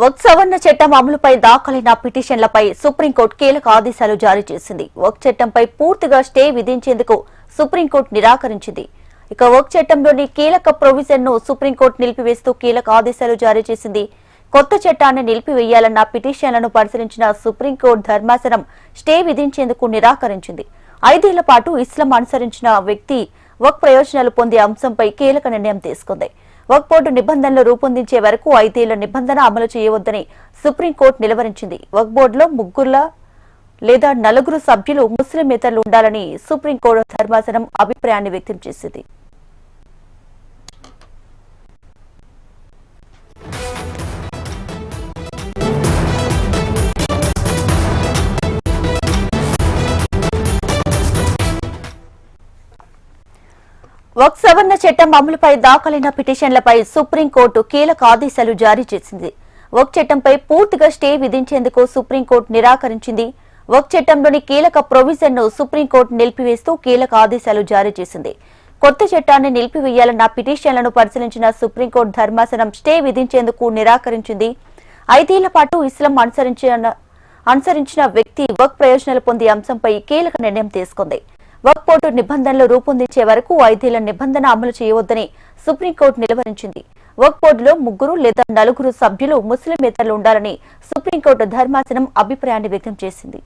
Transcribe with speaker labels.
Speaker 1: వక్ఫ్ సవరణ చట్టం అమలుపై దాఖలైన పిటిషన్లపై సుప్రీంకోర్టు కీలక ఆదేశాలు జారీ చేసింది. వక్ఫ్ చట్టంపై పూర్తిగా స్టే విధించేందుకు సుప్రీంకోర్టు నిరాకరించింది. ఇక వక్ఫ్ చట్టంలోని కీలక ప్రొవిజన్ ను సుప్రీంకోర్టు నిలిపివేస్తూ కీలక ఆదేశాలు జారీ చేసింది. కొత్త చట్టాన్ని నిలిపివేయాలన్న పిటిషన్లను పరిశీలించిన సుప్రీంకోర్టు ధర్మాసనం స్టే విధించేందుకు నిరాకరించింది. 5 ఏళ్ల పాటు ఇస్లాం అనుసరించిన వ్యక్తి వక్ఫ్ ప్రయోజనాలు పొందే అంశంపై కీలక నిర్ణయం తీసుకుంది. వక్ఫ్ బోర్డు నిబంధనలు రూపొందించే వరకు 5 ఏళ్ల నిబంధన అమలు చేయవద్దని సుప్రీంకోర్టు నిలువరించింది. వక్ఫ్ బోర్డులో 3 లేదా 4 సభ్యులు ముస్లిమేతరులు ఉండాలని సుప్రీంకోర్టు ధర్మాసనం అభిప్రాయాన్ని వ్యక్తం చేసింది. వక్ఫ్ సవరణ చట్టం అమలుపై దాఖలైన పిటిషన్లపై సుప్రీంకోర్టు కీలక ఆదేశాలు జారీ చేసింది. వక్ఫ్ చట్టంపై పూర్తిగా స్టే విధించేందుకు సుప్రీంకోర్టు నిరాకరించింది. వక్ఫ్ చట్టంలోని కీలక ప్రొవిజన్ ను సుప్రీంకోర్టు నిలిపివేస్తూ కీలక ఆదేశాలు జారీ చేసింది. కొత్త చట్టాన్ని నిలిపివేయాలన్న పిటిషన్లను పరిశీలించిన సుప్రీంకోర్టు ధర్మాసనం స్టే విధించేందుకు నిరాకరించింది. 5 ఏళ్ల పాటు ఇస్లాం అనుసరించిన వ్యక్తి వక్ఫ్ ప్రయోజనాలు పొందే అంశంపై కీలక నిర్ణయం తీసుకుంది. వక్ఫ్ బోర్డు నిబంధనలు రూపొందించే వరకు 5 ఏళ్ల నిబంధన అమలు చేయవద్దని సుప్రీంకోర్టు నిలువరించింది. వక్ఫ్ బోర్డులో 3 లేదా 4 సభ్యులు ముస్లిమేతరులు ఉండాలని సుప్రీంకోర్టు ధర్మాసనం అభిప్రాయాన్ని వ్యక్తం చేసింది.